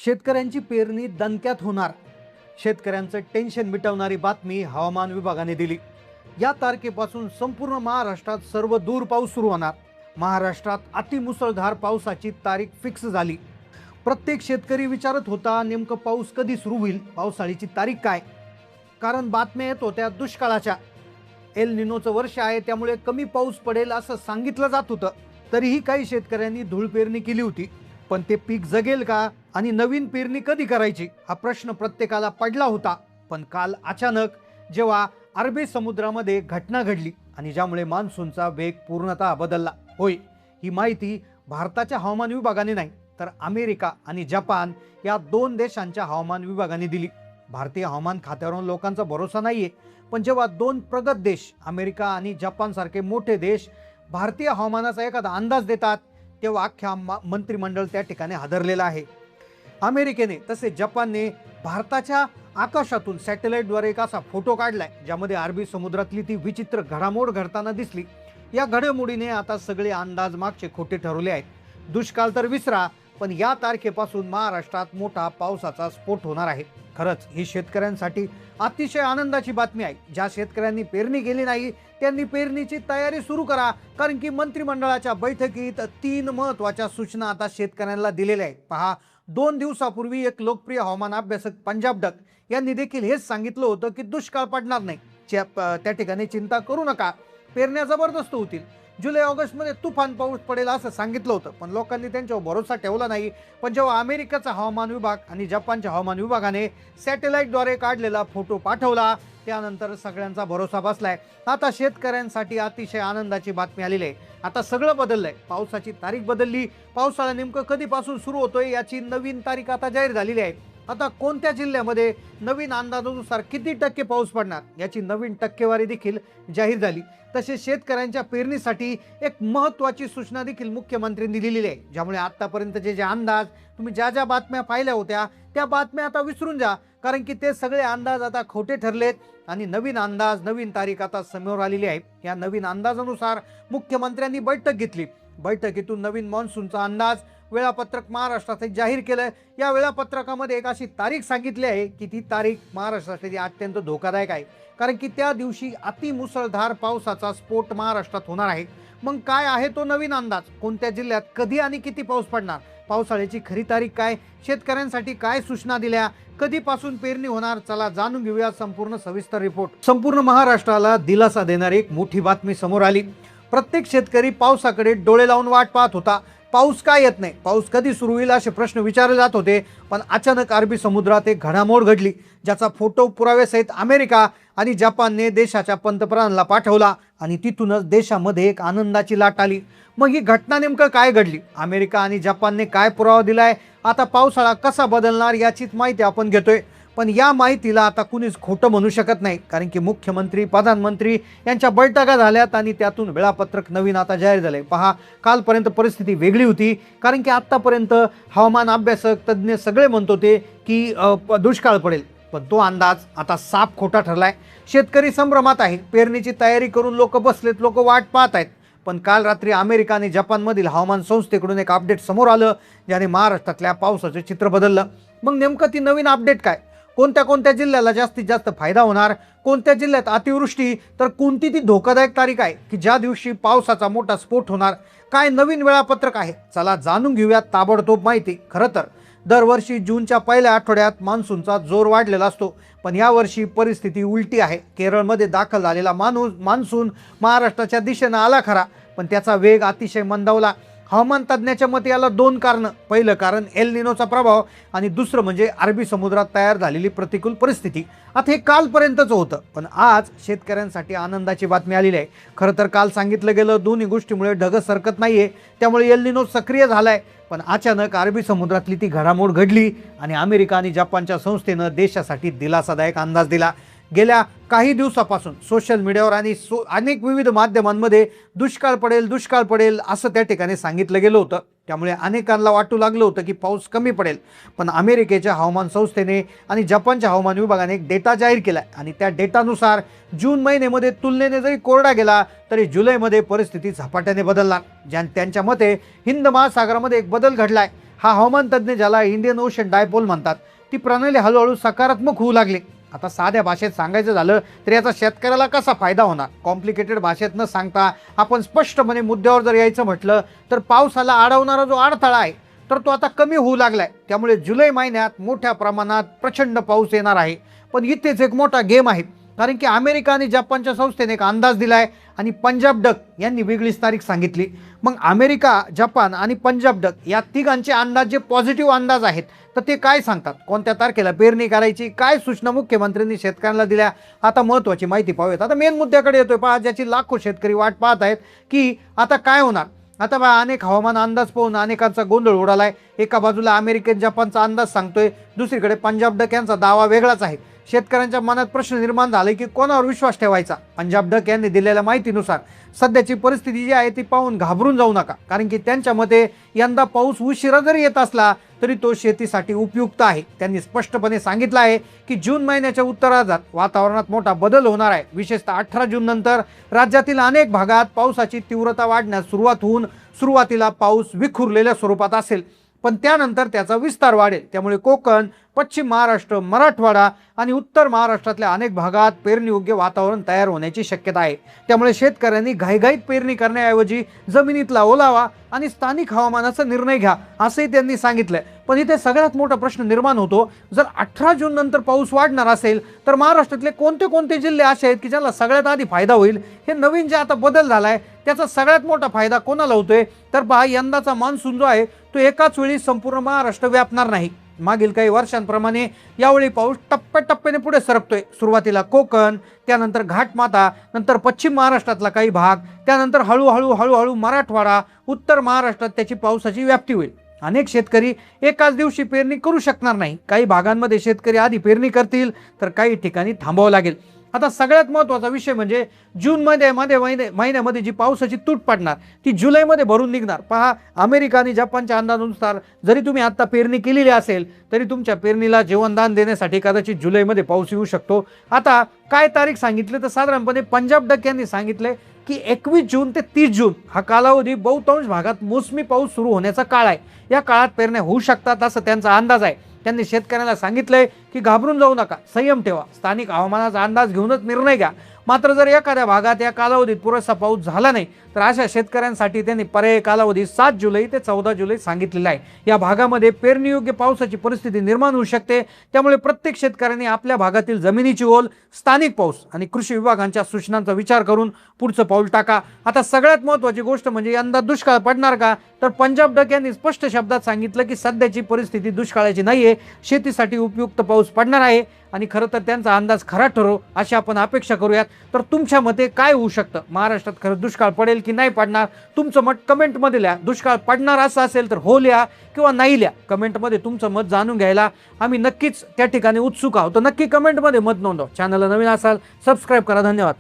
शेतकऱ्यांची पेरणी दणक्यात होणार. शेतकऱ्यांचं टेन्शन मिटवणारी बातमी हवामान विभागाने दिली. या तारखेपासून संपूर्ण महाराष्ट्रात सर्व दूर पाऊस सुरू होणार. महाराष्ट्रात अतिमुसळधार पावसाची तारीख फिक्स झाली. प्रत्येक शेतकरी विचारत होता नेमकं पाऊस कधी सुरू होईल, पावसाळीची तारीख काय. कारण बातम्या येत होत्या दुष्काळाच्या. एल निनोचं वर्ष आहे, त्यामुळे कमी पाऊस पडेल असं सांगितलं जात होतं. तरीही काही शेतकऱ्यांनी धूळ पेरणी केली होती. पण ते पीक जगेल का आणि नवीन पेरणी कधी करायची हा प्रश्न प्रत्येकाला पडला होता. पण काल अचानक जेव्हा अरबी समुद्रामध्ये घटना घडली आणि ज्यामुळे मान्सूनचा वेग पूर्णतः बदलला. होय, ही माहिती भारताच्या हवामान विभागाने नाही तर अमेरिका आणि जपान या दोन देशांच्या हवामान विभागाने दिली. भारतीय हवामान खात्यावर लोकांचा भरोसा नाहीये, पण जेव्हा दोन प्रगत देश अमेरिका आणि जपान सारखे मोठे देश भारतीय हवामानाचा एखादा अंदाज देतात तेव्हा अख्ख्या मंत्रिमंडळ त्या ठिकाणी हादरलेलं आहे. अमेरिकेने तसे जपानने भारताच्या आकाशातून सॅटेलाइटद्वारे एक असा फोटो काढलाय ज्यामध्ये अरबी समुद्रातली ती विचित्र घडामोड घडताना दिसली. या घडामोडीने आता सगळे अंदाज मागचे खोटे ठरवले आहेत. दुष्काळ तर विसरा, पण या तारखेपासून महाराष्ट्रात मोठा पावसाचा स्फोट होणार आहे. खरंच ही शेतकऱ्यांसाठी अतिशय आनंदाची बातमी आहे. ज्या शेतकऱ्यांनी पेरणी केली नाही त्यांनी पेरणीची तयारी सुरू करा, कारण की मंत्रिमंडळाच्या बैठकीत 3 महत्त्वाच्या सूचना आता शेतकऱ्यांना दिलेल्या आहेत. पहा, 2 दिवसापूर्वी एक लोकप्रिय हवामान अभ्यासक पंजाब डक यांनी देखील हेच सांगितलं होतं की दुष्काळ पडणार नाही. त्या ठिकाणी चिंता करू नका, पेरण्या जबरदस्त होतील. जुलै ऑगस्ट मध्ये तुफान पाऊस पडेल असं सांगितलं होतं, पण लोकांनी त्यांच्यावर भरोसा ठेवला नाही. पण जेव्हा अमेरिकेचा हवामान विभाग आणि जपानच्या हवामान विभागाने सॅटेलाइटद्वारे काढलेला फोटो पाठवला त्यानंतर सगळ्यांचा भरोसा बसलाय. आता शेतकऱ्यांसाठी अतिशय आनंदाची बातमी आलेली आहे. आता सगळं बदललंय. पावसाची तारीख बदलली. पावसाळा नेमकं कधीपासून सुरू होतोय याची नवीन तारीख आता जाहीर झालेली आहे. आता कोणत्या जिल्ह्यामध्ये नवीन अंदाजानुसार किती टक्के पाऊस पडणार याची नवीन टक्केवारी देखील जाहीर झाली. तसेच शेतकऱ्यांच्या पेरणीसाठी एक महत्त्वाची सूचना देखील मुख्यमंत्र्यांनी दिलेली आहे, ज्यामुळे आतापर्यंतचे जे अंदाज तुम्ही ज्या बातम्या पाहिल्या होत्या त्या बातम्या आता विसरून जा, कारण की ते सगळे अंदाज आता खोटे ठरलेत आणि नवीन अंदाज नवीन तारीख आता समोर आलेली आहे. या नवीन अंदाजानुसार मुख्यमंत्र्यांनी बैठक घेतली. बैठकीतून नवीन मान्सूनचा अंदाज वेळापत्रक महाराष्ट्रात जाहीर केलं. या वेळापत्रकामध्ये एक अशी तारीख सांगितली आहे की ती तारीख महाराष्ट्रासाठी अत्यंत धोकादायक आहे, कारण की त्या दिवशी अतिमुसळधार पावसाचा स्फोट महाराष्ट्रात होणार आहे. मग काय आहे तो नवीन अंदाज? कोणत्या जिल्ह्यात कधी आणि किती पाऊस पडणार? पावसाळ्याची खरी तारीख काय? शेतकऱ्यांसाठी काय सूचना दिल्या? कधीपासून पेरणी होणार? चला जाणून घेऊया संपूर्ण सविस्तर रिपोर्ट. संपूर्ण महाराष्ट्राला दिलासा देणारी एक मोठी बातमी समोर आली. प्रत्येक शेतकरी पावसाकडे डोळे लावून वाट पाहत होता. पाऊस काय येत नाही, पाऊस कधी सुरू होईल असे प्रश्न विचारले जात होते. पण अचानक अरबी समुद्रात एक घडामोड घडली ज्याचा फोटो पुराव्यासहित अमेरिका आणि जपानने देशाच्या पंतप्रधानांना पाठवला आणि तिथूनच देशामध्ये एक आनंदाची लाट आली. मग ही घटना नेमकं काय घडली? अमेरिका आणि जपानने काय पुरावा दिलाय? आता पावसाळा कसा बदलणार याचीच माहिती आपण घेतोय. पण या माहितीला आता कुणीच खोटं म्हणू शकत नाही, कारण की मुख्यमंत्री प्रधानमंत्री यांच्या बैठका झाल्यात आणि त्यातून वेळापत्रक नवीन आता जाहीर झालंय. पहा, कालपर्यंत परिस्थिती वेगळी होती, कारण की आतापर्यंत हवामान अभ्यासक तज्ज्ञ सगळे म्हणत होते की दुष्काळ पडेल, पण तो अंदाज आता साफ खोटा ठरलाय. शेतकरी संभ्रमात आहे. पेरणीची तयारी करून लोक बसलेत, लोक वाट पाहत आहेत. पण काल रात्री अमेरिका आणि जपानमधील हवामान संस्थेकडून एक अपडेट समोर आलं ज्याने महाराष्ट्रातल्या पावसाचे चित्र बदललं. मग नेमकं ती नवीन अपडेट काय? कोणत्या जिल्ह्याला जास्तीत जास्त फायदा होणार? कोणत्या जिल्ह्यात अतिवृष्टी? तर कोणती ती धोकादायक तारीख आहे की ज्या दिवशी पावसाचा मोठा स्फोट होणार? काय नवीन वेळापत्रक आहे? चला जाणून घेऊयात ताबडतोब माहिती. खरं तर दरवर्षी जूनच्या पहिल्या आठवड्यात मान्सूनचा जोर वाढलेला असतो, पण यावर्षी परिस्थिती उलटी आहे. केरळमध्ये दाखल झालेला मान्सून महाराष्ट्राच्या दिशेनं आला खरा, पण त्याचा वेग अतिशय मंदावला. हवामान तज्ज्ञाच्या मते याला 2 कारणं. पहिलं कारण एल निनोचा प्रभाव आणि दुसरं म्हणजे अरबी समुद्रात तयार झालेली प्रतिकूल परिस्थिती. आता हे कालपर्यंतच होतं, पण आज शेतकऱ्यांसाठी आनंदाची बातमी आलेली आहे. खरं तर काल सांगितलं गेलं दोन्ही गोष्टीमुळे ढग सरकत नाहीये, त्यामुळे एल निनो सक्रिय झालाय. पण अचानक अरबी समुद्रातली ती घडामोड घडली आणि अमेरिका आणि जपानच्या संस्थेनं देशासाठी दिलासादायक अंदाज दिला. गेल्या काही दिवसापासून सोशल मीडियावर आणि अनेक विविध माध्यमांमध्ये दुष्काळ पडेल असं त्या ठिकाणी सांगितलं गेलं होतं. त्यामुळे अनेकांना वाटू लागलं होतं की पाऊस कमी पडेल. पण अमेरिकेच्या हवामान संस्थेने आणि जपानच्या हवामान विभागाने एक डेटा जाहीर केला आणि त्या डेटानुसार जून महिन्यामध्ये तुलनेने जरी कोरडा गेला तरी जुलैमध्ये परिस्थिती झपाट्याने बदलणार. त्यांच्या मते हिंद महासागरामध्ये एक बदल घडलाय. हा हवामान तज्ज्ञ, ज्याला इंडियन ओशन डायपोल म्हणतात, ती प्रणाली हळूहळू सकारात्मक होऊ लागली. आता साध्या भाषेत सांगायचं झालं तर याचा शेतकऱ्याला कसा फायदा होणार, कॉम्प्लिकेटेड भाषेत न सांगता आपण स्पष्टपणे मुद्द्यावर जर यायचं म्हटलं तर पावसाला अडवणारा जो अडथळा आहे तर तो आता कमी होऊ लागलाय. त्यामुळे जुलै महिन्यात मोठ्या प्रमाणात प्रचंड पाऊस येणार आहे. पण इथेच एक मोठा गेम आहे, कारण की अमेरिका आणि जपानच्या संस्थेने एक अंदाज दिलाय आणि पंजाब डक यांनी वेगळीच तारीख सांगितली. मग अमेरिका, जपान आणि पंजाब डक या तिघांचे अंदाज जे पॉझिटिव्ह अंदाज आहेत तर ते काय सांगतात, कोणत्या तारखेला पेरणी करायची, काय सूचना मुख्यमंत्र्यांनी शेतकऱ्यांना दिल्या, आता महत्त्वाची माहिती पाहूयात. आता मेन मुद्द्याकडे येतोय पहा, ज्याची लाखो शेतकरी वाट पाहत आहेत की आता काय होणार. आता बा अनेक हवामान अंदाज पाहून अनेकांचा गोंधळ उडालाय. एका बाजूला अमेरिकेत जपानचा अंदाज सांगतोय, दुसरीकडे पंजाब डक यांचा दावा वेगळाच आहे. शेतकऱ्यांच्या मनात प्रश्न निर्माण झाले की कोणावर विश्वास ठेवायचा. पंजाब डक यांनी दिलेल्या माहितीनुसार सध्याची परिस्थिती जी आहे ती पाहून घाबरून जाऊ नका, कारण की त्यांच्या मते यंदा पाऊस उशिरा जरी येत असला तरी तो शेतीसाठी उपयुक्त आहे. त्यांनी स्पष्टपणे सांगितलं आहे की जून महिन्याच्या उत्तरार्धात वातावरणात मोठा बदल होणार आहे. विशेषतः 18 जून नंतर राज्यातील अनेक भागात पावसाची तीव्रता वाढण्यास सुरुवात होऊन सुरुवातीला पाऊस विखुरलेल्या स्वरूपात असेल, पण त्यानंतर त्याचा विस्तार वाढेल. त्यामुळे कोकण, पश्चिम महाराष्ट्र, मराठवाडा आणि उत्तर महाराष्ट्रातल्या अनेक भागात पेरणीयोग्य वातावरण तयार होण्याची शक्यता आहे. त्यामुळे शेतकऱ्यांनी घाईघाईत पेरणी करण्याऐवजी जमिनीतला ओलावा आणि स्थानिक हवामानाचा निर्णय घ्या, असंही त्यांनी सांगितलंय. पण इथे सगळ्यात मोठा प्रश्न निर्माण होतो, जर 18 जून नंतर पाऊस वाढणार असेल तर महाराष्ट्रातले कोणते कोणते जिल्हे असे आहेत की ज्याला सगळ्यात आधी फायदा होईल. हे नवीन जे आता बदल झालाय त्याचा सगळ्यात मोठा फायदा कोणाला होतोय तर पहा, यंदाचा मान्सून जो आहे तो एकाच वेळी संपूर्ण महाराष्ट्र व्यापणार नाही. मागील काही वर्षांप्रमाणे यावेळी पाऊस टप्प्याटप्प्याने पुढे सरकतोय. सुरुवातीला कोकण, त्यानंतर घाटमाता, नंतर पश्चिम महाराष्ट्रातला काही भाग, त्यानंतर हळूहळू मराठवाडा, उत्तर महाराष्ट्रात त्याची पावसाची व्याप्ती होईल. अनेक शेतकरी एकाच दिवशी पेरणी करू शकणार नाही. काही भागांमध्ये शेतकरी आधी पेरणी करतील तर काही ठिकाणी थांबावं लागेल. आता सगळ्यात महत्त्वाचा विषय म्हणजे महिन्यामध्ये जी पावसाची तूट पडणार ती जुलैमध्ये भरून निघणार. पहा, अमेरिका आणि जपानच्या अंदाजानुसार जरी तुम्ही आता पेरणी केलेली असेल तरी तुमच्या पेरणीला जीवनदान देण्यासाठी कदाचित जुलैमध्ये पाऊस येऊ शकतो. आता काय तारीख सांगितली तर साधारणपणे पंजाब डक यांनी सांगितले की 21 जून ते 30 जून हा कालावधी बहुतांश भागात मोसमी पाऊस सुरू होण्याचा काळ आहे. या काळात पेरण्या होऊ शकतात असं त्यांचा अंदाज आहे. त्यांनी शेतकऱ्यांना सांगितलंय की घाबरून जाऊ नका, संयम ठेवा, स्थानिक हवामानाचा अंदाज घेऊनच निर्णय घ्या. मात्र जर एखाद्या भागात या कालावधीत पुरेसा पाऊस झाला नाही तर अशा शेतकऱ्यांसाठी त्यांनी पर्यायी कालावधी 7 जुलै ते 14 जुलै सांगितलेला आहे. या भागामध्ये पेरणीयोग्य पावसाची परिस्थिती निर्माण होऊ शकते. त्यामुळे प्रत्येक शेतकऱ्यांनी आपल्या भागातील जमिनीची ओल, स्थानिक पाऊस आणि कृषी विभागांच्या सूचनांचा विचार करून पुढचं पाऊल टाका. आता सगळ्यात महत्त्वाची गोष्ट म्हणजे यंदा दुष्काळ पडणार का तर पंजाब डक यांनी स्पष्ट शब्दात सांगितलं की सध्याची परिस्थिती दुष्काळाची नाहीये, शेतीसाठी उपयुक्त पाऊस पडणार आहे. आणि खरं तर त्यांचा अंदाज खरा ठरो अशी आपण अपेक्षा करूयात. तर तुमच्या मते काय होऊ शकतं, महाराष्ट्रात खरं दुष्काळ पडेल की नाही पडणार, तुमचं मत कमेंटमध्ये लिहा. दुष्काळ पडणार असं असेल तर हो लिहा किंवा नाही लिहा. कमेंटमध्ये तुमचं मत जाणून घ्यायला आम्ही नक्कीच त्या ठिकाणी उत्सुक आहोत. तर नक्की कमेंटमध्ये मत नोंदवा. चॅनलला नवीन असाल सबस्क्राईब करा. धन्यवाद.